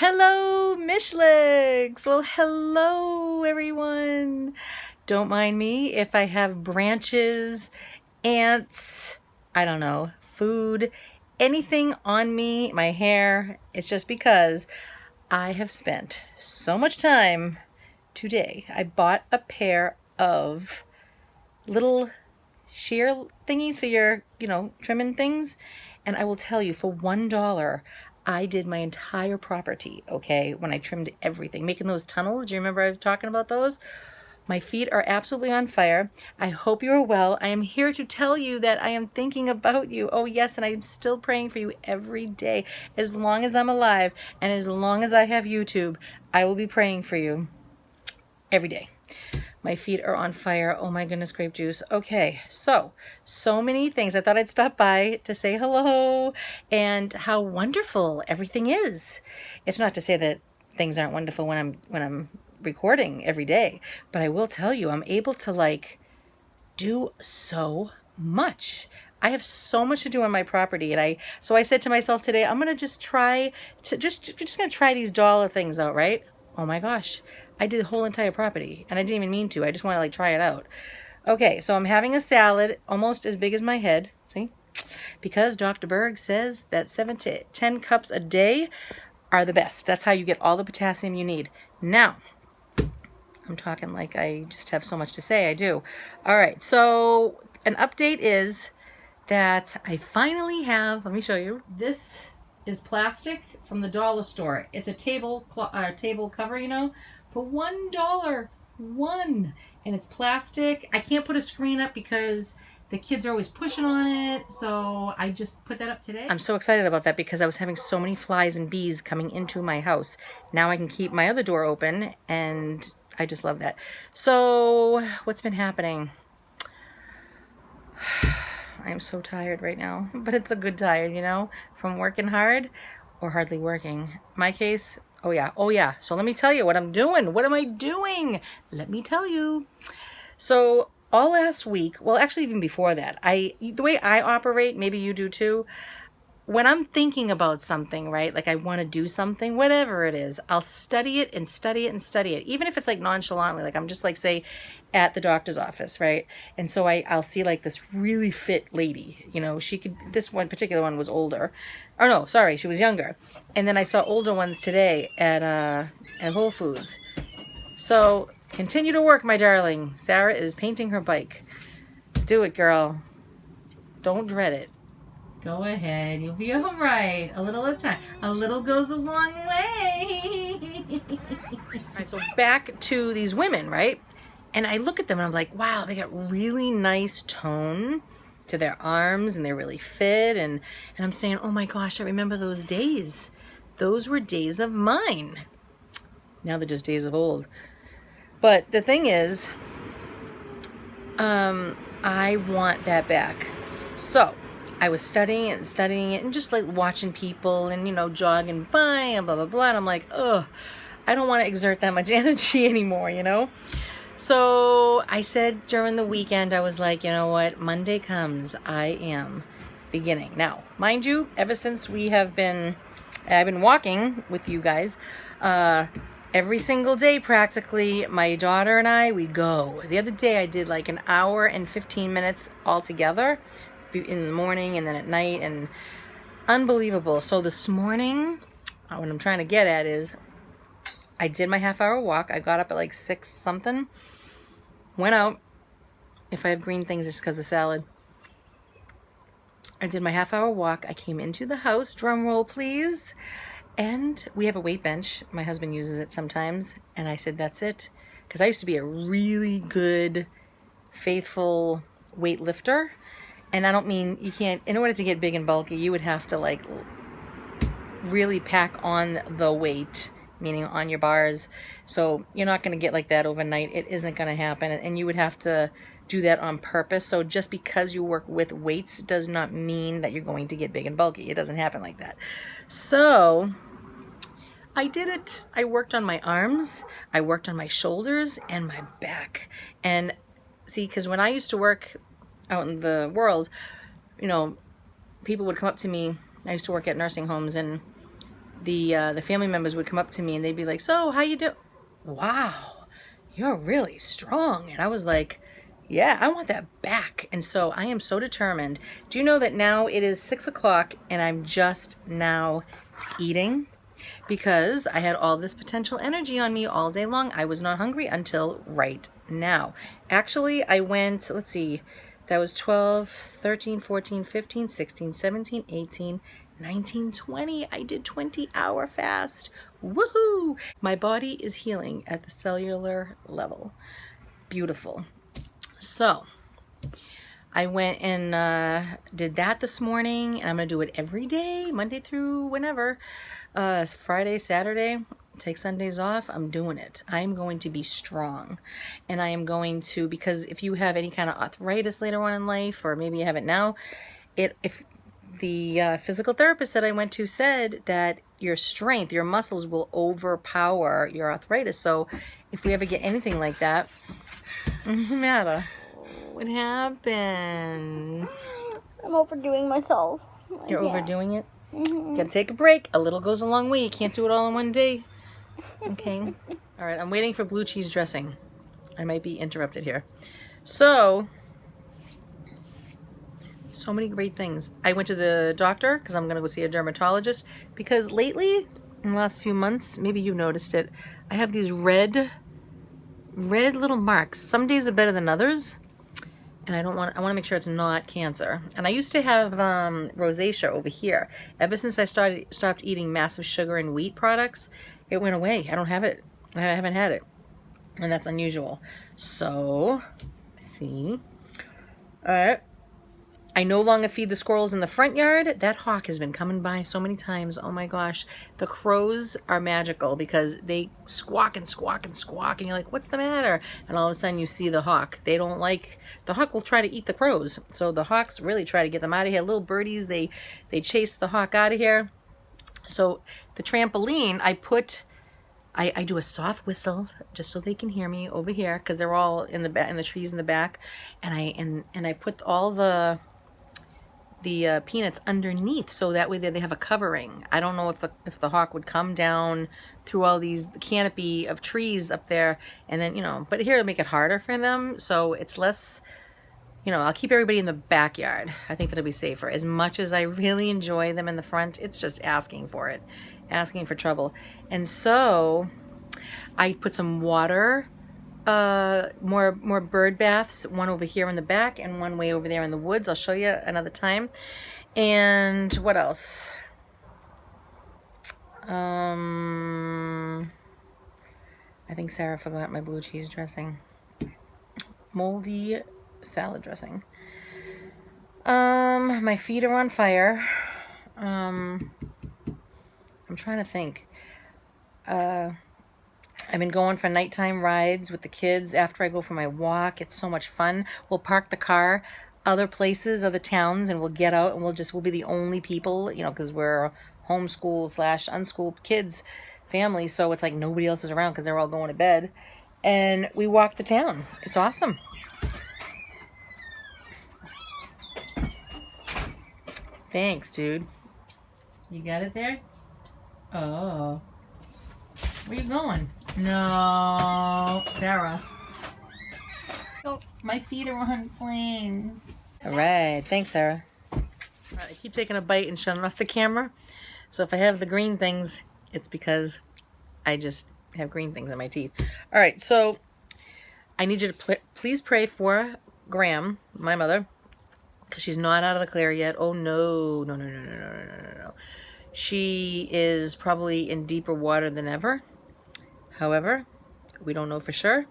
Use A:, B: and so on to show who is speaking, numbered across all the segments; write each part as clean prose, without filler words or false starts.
A: Hello, Mishlegs! Well, hello, everyone. Don't mind me if I have branches, ants, I don't know, food, anything on me, my hair. It's just because I have spent so much time today. I bought a pair of little shear thingies for your, trimming things. And I will tell you, for $1, I did my entire property, okay, when I trimmed everything, making those tunnels. Do you remember I was talking about those? My feet are absolutely on fire. I hope you are well. I am here to tell you that I am thinking about you. Oh, yes, and I am still praying for you every day. As long as I'm alive and as long as I have YouTube, I will be praying for you every day. My feet are on fire. Oh my goodness, grape juice. Okay, so many things. I thought I'd stop by to say hello and how wonderful everything is. It's not to say that things aren't wonderful when I'm recording every day, but I will tell you I'm able to do so much. I have so much to do on my property, and I said to myself today, I'm gonna just try to just gonna try these dollar things out, right? Oh my gosh, I did the whole entire property, and I didn't even mean to. I just want to try it out. Okay, so I'm having a salad almost as big as my head. See, because Dr. Berg says that 7 to 10 cups a day are the best. That's how you get all the potassium you need. Now, I'm talking like I just have so much to say. I do. All right, so an update is that I finally have, let me show you. This is plastic from the dollar store. It's a table cover, for $1. And it's plastic. I can't put a screen up because the kids are always pushing on it, so I just put that up today. I'm so excited about that because I was having so many flies and bees coming into my house. Now I can keep my other door open, and I just love that. So what's been happening? I am so tired right now, but it's a good tired, from working hard or hardly working. My case, oh yeah. So let me tell you what I'm doing. What am I doing? Let me tell you. So all last week, well, actually even before that, the way I operate, maybe you do too, when I'm thinking about something, right, like I want to do something, whatever it is, I'll study it and study it and study it. Even if it's nonchalantly, I'm just say at the doctor's office, right? And so I'll see this really fit lady, this one particular one was older. Or no, sorry, she was younger. And then I saw older ones today at Whole Foods. So continue to work, my darling. Sarah is painting her bike. Do it, girl. Don't dread it. Go ahead. You'll be all right. A little at a time. A little goes a long way. All right, so back to these women, right? And I look at them and I'm like, wow, they got really nice tone to their arms and they're really fit. And I'm saying, oh my gosh, I remember those days. Those were days of mine. Now they're just days of old. But the thing is, I want that back. So I was studying it and just watching people and, jogging by and blah, blah, blah. And I'm like, ugh, I don't want to exert that much energy anymore, So I said during the weekend, I was like, you know what? Monday comes, I am beginning. Now, mind you, ever since I've been walking with you guys, every single day practically, my daughter and I, we go. The other day I did an hour and 15 minutes all together in the morning and then at night, and unbelievable. So this morning, what I'm trying to get at is I did my half-hour walk. I got up at 6 something, went out. If I have green things, it's because of the salad. I did my half-hour walk. I came into the house, drum roll please, and we have a weight bench. My husband uses it sometimes, and I said that's it, because I used to be a really good, faithful weightlifter. And I don't mean you can't, in order to get big and bulky, you would have to really pack on the weight, meaning on your bars. So you're not going to get like that overnight. It isn't going to happen. And you would have to do that on purpose. So just because you work with weights does not mean that you're going to get big and bulky. It doesn't happen like that. So I did it. I worked on my arms, I worked on my shoulders and my back. And see, because when I used to work out in the world, people would come up to me. I used to work at nursing homes, and the family members would come up to me and they'd be like, "So, how you doing? Wow, you're really strong." And I was like, yeah, I want that back. And so I am so determined. Do you know that now it is 6 o'clock and I'm just now eating? Because I had all this potential energy on me all day long. I was not hungry until right now. Actually, I went, let's see, that was 12, 13, 14, 15, 16, 17, 18, 19, 20. I did 20-hour fast. Woohoo! My body is healing at the cellular level. Beautiful. So I went and did that this morning, and I'm gonna do it every day, Monday through whenever. Friday, Saturday, take Sundays off. I'm doing it. I'm going to be strong, and I am going to, because if you have any kind of arthritis later on in life, or maybe you have it now, if the physical therapist that I went to said that your strength, your muscles will overpower your arthritis. So if we ever get anything like that, what's the matter? What happened?
B: I'm overdoing myself.
A: You're overdoing it? Gotta take a break. A little goes a long way. You can't do it all in one day. Okay. All right, I'm waiting for blue cheese dressing. I might be interrupted here. So many great things. I went to the doctor because I'm going to go see a dermatologist, because lately, in the last few months, maybe you noticed it, I have these red little marks. Some days are better than others, and I want to make sure it's not cancer. And I used to have rosacea over here. Ever since I stopped eating massive sugar and wheat products, it went away. I don't have it. I haven't had it, and that's unusual. So, see, all right. I no longer feed the squirrels in the front yard. That hawk has been coming by so many times. Oh my gosh. The crows are magical because they squawk and squawk and squawk, and you're like, what's the matter? And all of a sudden you see the hawk. The hawk will try to eat the crows. So the hawks really try to get them out of here. Little birdies, they chase the hawk out of here. So the trampoline, I do a soft whistle just so they can hear me over here, because they're all in the trees in the back, and I put all the peanuts underneath, so that way they have a covering. I don't know if the hawk would come down through all the canopy of trees up there, and then but here to make it harder for them, so it's less. I'll keep everybody in the backyard. I think that'll be safer. As much as I really enjoy them in the front, it's just asking for trouble. And so I put some water, more bird baths, one over here in the back and one way over there in the woods. I'll show you another time. And what else? I think Sarah forgot my blue cheese dressing. Moldy salad dressing. My feet are on fire. I'm trying to think. I've been going for nighttime rides with the kids after I go for my walk. It's so much fun. We'll park the car other places, other towns, and we'll get out, and we'll be the only people, because we're homeschool / unschooled kids family, so it's like nobody else is around because they're all going to bed, and we walk the town. It's awesome. Thanks, dude. You got it there? Oh. Where you going? No, Sarah. Oh, my feet are on flames. All right, thanks, Sarah. All right, I keep taking a bite and shutting off the camera. So if I have the green things, it's because I just have green things in my teeth. All right, so I need you to please pray for Graham, my mother, because she's not out of the clear yet. Oh, no. She is probably in deeper water than ever. However, we don't know for sure.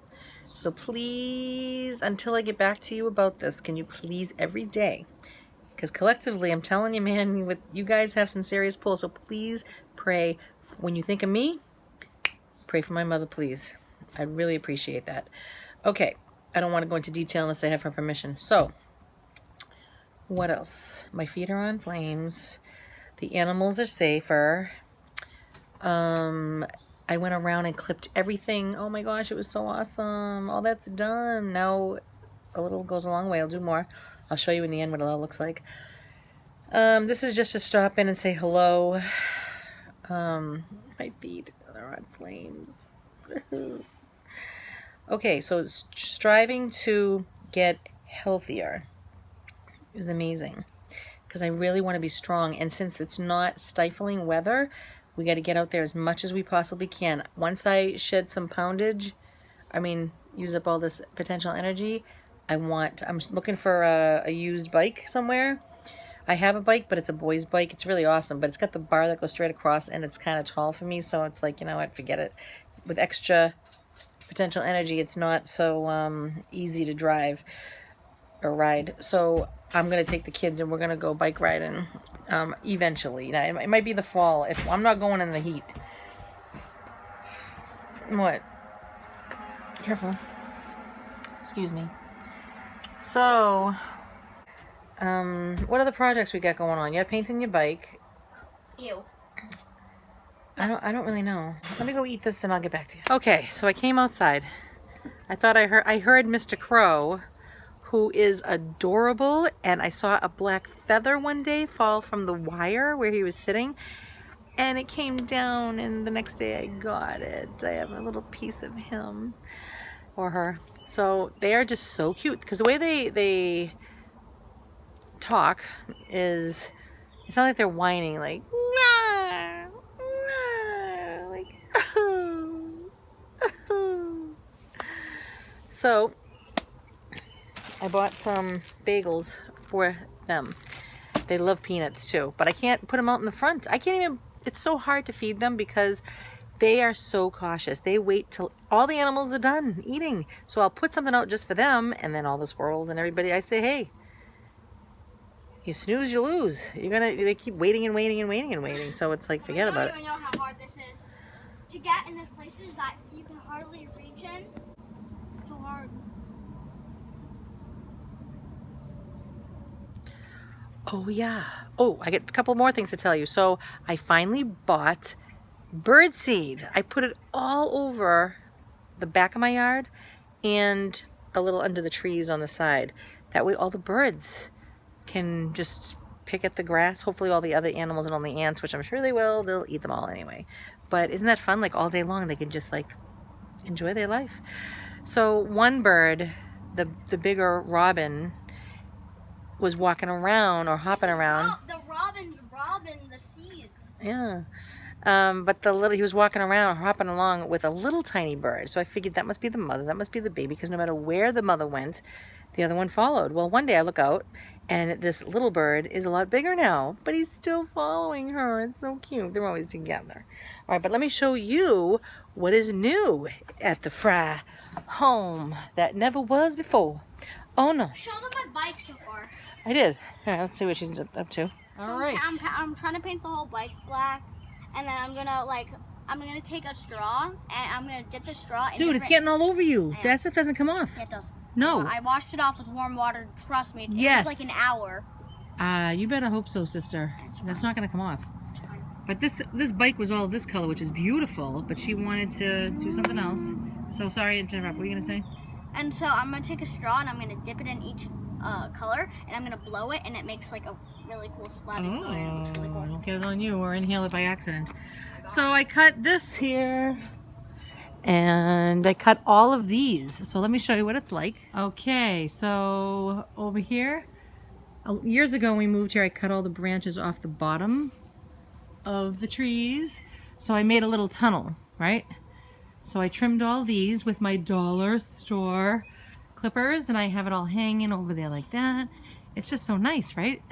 A: So please, until I get back to you about this, can you please every day, because collectively, I'm telling you, man, you guys have some serious pull. So please pray. When you think of me, pray for my mother, please. I'd really appreciate that. Okay, I don't want to go into detail unless I have her permission. So, what else? My feet are on flames. The animals are safer. I went around and clipped everything. Oh my gosh, it was so awesome. All that's done. Now, a little goes a long way. I'll do more. I'll show you in the end what it all looks like. This is just to stop in and say hello. My feet are on flames. Okay, so striving to get healthier is amazing because I really want to be strong. And since it's not stifling weather, we got to get out there as much as we possibly can. Once I shed some poundage, use up all this potential energy, I'm looking for a used bike somewhere. I have a bike, but it's a boy's bike. It's really awesome, but it's got the bar that goes straight across, and it's kind of tall for me, so it's like, you know what, forget it. With extra potential energy, it's not so easy to drive or ride. So I'm going to take the kids, and we're going to go bike riding eventually. Now, it might be the fall. If I'm not going in the heat. What? Careful. Excuse me. So... what are the projects we got going on? You're painting your bike.
B: Ew.
A: I don't really know. Let me go eat this and I'll get back to you. Okay, so I came outside. I thought I heard Mr. Crow, who is adorable, and I saw a black feather one day fall from the wire where he was sitting, and it came down, and the next day I got it. I have a little piece of him or her. So they are just so cute because the way they talk is, it's not like they're whining like nah, nah, like So I bought some bagels for them. They love peanuts too, but I can't put them out in the front. I can't even, it's so hard to feed them because they are so cautious. They wait till all the animals are done eating. So I'll put something out just for them, and then all the squirrels and everybody, I say, hey, you snooze, you lose. They keep waiting and waiting and waiting and waiting. So it's like, forget about it.
B: I don't even know how hard this is. To get in those places that you can hardly reach in. So hard.
A: Oh yeah. Oh, I get a couple more things to tell you. So I finally bought bird seed. I put it all over the back of my yard and a little under the trees on the side. That way all the birds can just pick at the grass. Hopefully all the other animals and all the ants, which I'm sure they will, they'll eat them all anyway. But isn't that fun? Like all day long they can just like enjoy their life. So one bird, the bigger robin, was walking around or hopping around.
B: Oh, the robin's robbing the seeds.
A: Yeah. But he was walking around, hopping along with a little tiny bird. So I figured that must be the mother, that must be the baby, because no matter where the mother went, the other one followed. Well, one day I look out, and this little bird is a lot bigger now, but he's still following her. It's so cute. They're always together. All right, but let me show you what is new at the Fry home that never was before. Oh, no.
B: Show them my bike so far.
A: I did. All right, let's see what she's up to. All right.
B: I'm trying to paint the whole bike black, and then I'm gonna take a straw and I'm gonna dip the straw in.
A: Dude, it's getting all over you. That stuff doesn't come off.
B: Yeah, it does.
A: No.
B: I washed it off with warm water. Trust me. It
A: Yes.
B: was like an hour.
A: You better hope so, sister. That's not gonna come off. But this bike was all this color, which is beautiful, but she wanted to do something else. So sorry to interrupt. What were you gonna say?
B: And so I'm gonna take a straw and I'm gonna dip it in each color, and I'm gonna blow it, and it makes like a really cool splattering color. It looks really cool.
A: Don't get it on you or inhale it by accident. So I cut this here, and I cut all of these. So let me show you what it's like. Okay, so over here, years ago when we moved here, I cut all the branches off the bottom of the trees. So I made a little tunnel, right? So I trimmed all these with my dollar store clippers, and I have it all hanging over there like that. It's just so nice, right?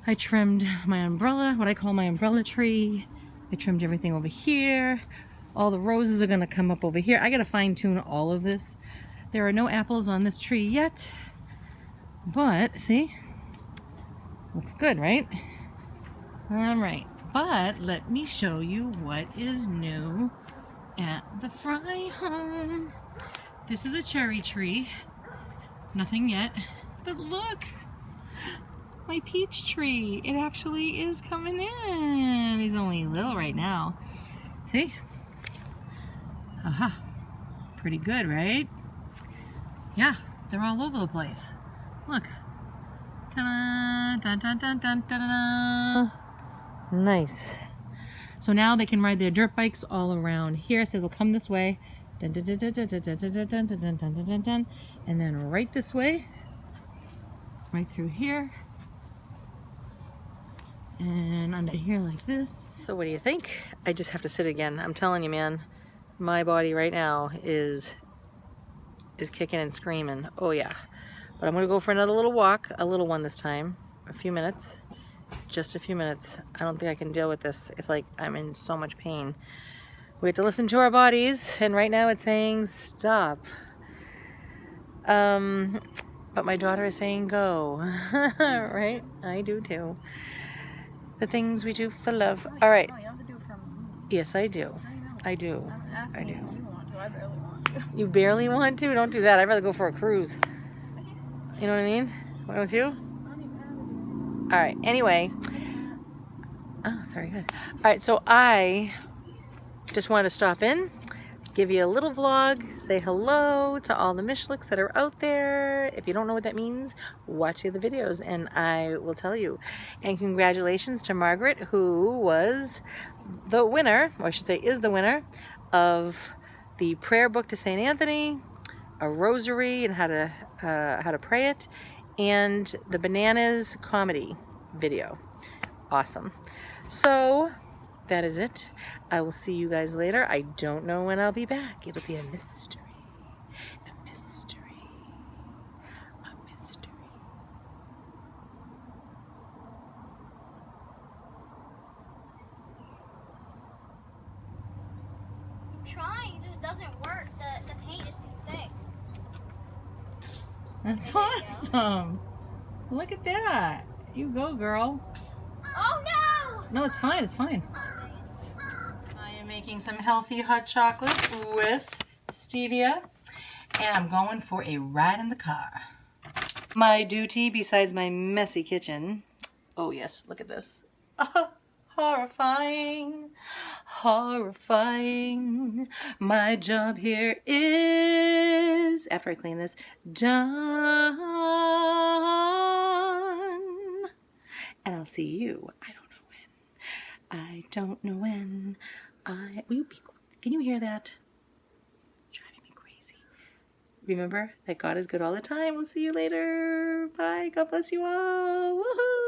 A: I trimmed my umbrella, what I call my umbrella tree. I trimmed everything over here. All the roses are gonna come up over here. I gotta fine tune all of this. There are no apples on this tree yet, but see, looks good, right? All right, but let me show you what is new at the Fry home. This is a cherry tree. Nothing yet, but look, my peach tree. It actually is coming in. He's only little right now. See? Aha. Pretty good, right? Yeah, they're all over the place. Look. Ta-da, dun, dun, dun, dun, dun, dun, dun. Nice. So now they can ride their dirt bikes all around here. So they'll come this way, dun, dun, dun, dun, dun, dun, dun, dun, dun, dun, dun, dun, dun, dun, and then right this way, right through here, and under here like this. So what do you think? I just have to sit again. I'm telling you, man, my body right now is kicking and screaming. Oh yeah. But I'm gonna go for another little walk, a little one this time, a few minutes, just a few minutes. I don't think I can deal with this. It's like I'm in so much pain. We have to listen to our bodies, and right now it's saying stop. But my daughter is saying go. Right? I do too. The things we do for love. All right.
C: No, you have to do it from me.
A: Yes, I do.
C: I know.
A: I do.
C: I'm asking
A: I do.
C: you if you want to. I barely want to.
A: You barely want to? Don't do that. I'd rather go for a cruise. You know what I mean? Why don't you?
C: I don't even have it.
A: All right. Anyway. Oh, sorry. Good. All right. So I just wanted to stop in, give you a little vlog, say hello to all the Mishliks that are out there. If you don't know what that means, watch the other videos and I will tell you. And congratulations to Margaret, who was the winner, or I should say is the winner, of the prayer book to St. Anthony, a rosary and how to pray it, and the bananas comedy video. Awesome. So that is it. I will see you guys later. I don't know when I'll be back. It'll be a mystery. A mystery. A mystery.
B: I'm trying, it just doesn't work. The paint is too thick.
A: That's awesome. Look at that. You go, girl.
B: Oh no!
A: No, it's fine. It's fine. I am making some healthy hot chocolate with stevia, and I'm going for a ride in the car. My duty besides my messy kitchen. Oh yes, look at this. Horrifying, horrifying. My job here is, after I clean this, done. And I'll see you. I don't know when. I don't know when. Will you be, can you hear that? It's driving me crazy. Remember that God is good all the time. We'll see you later. Bye. God bless you all. Woohoo!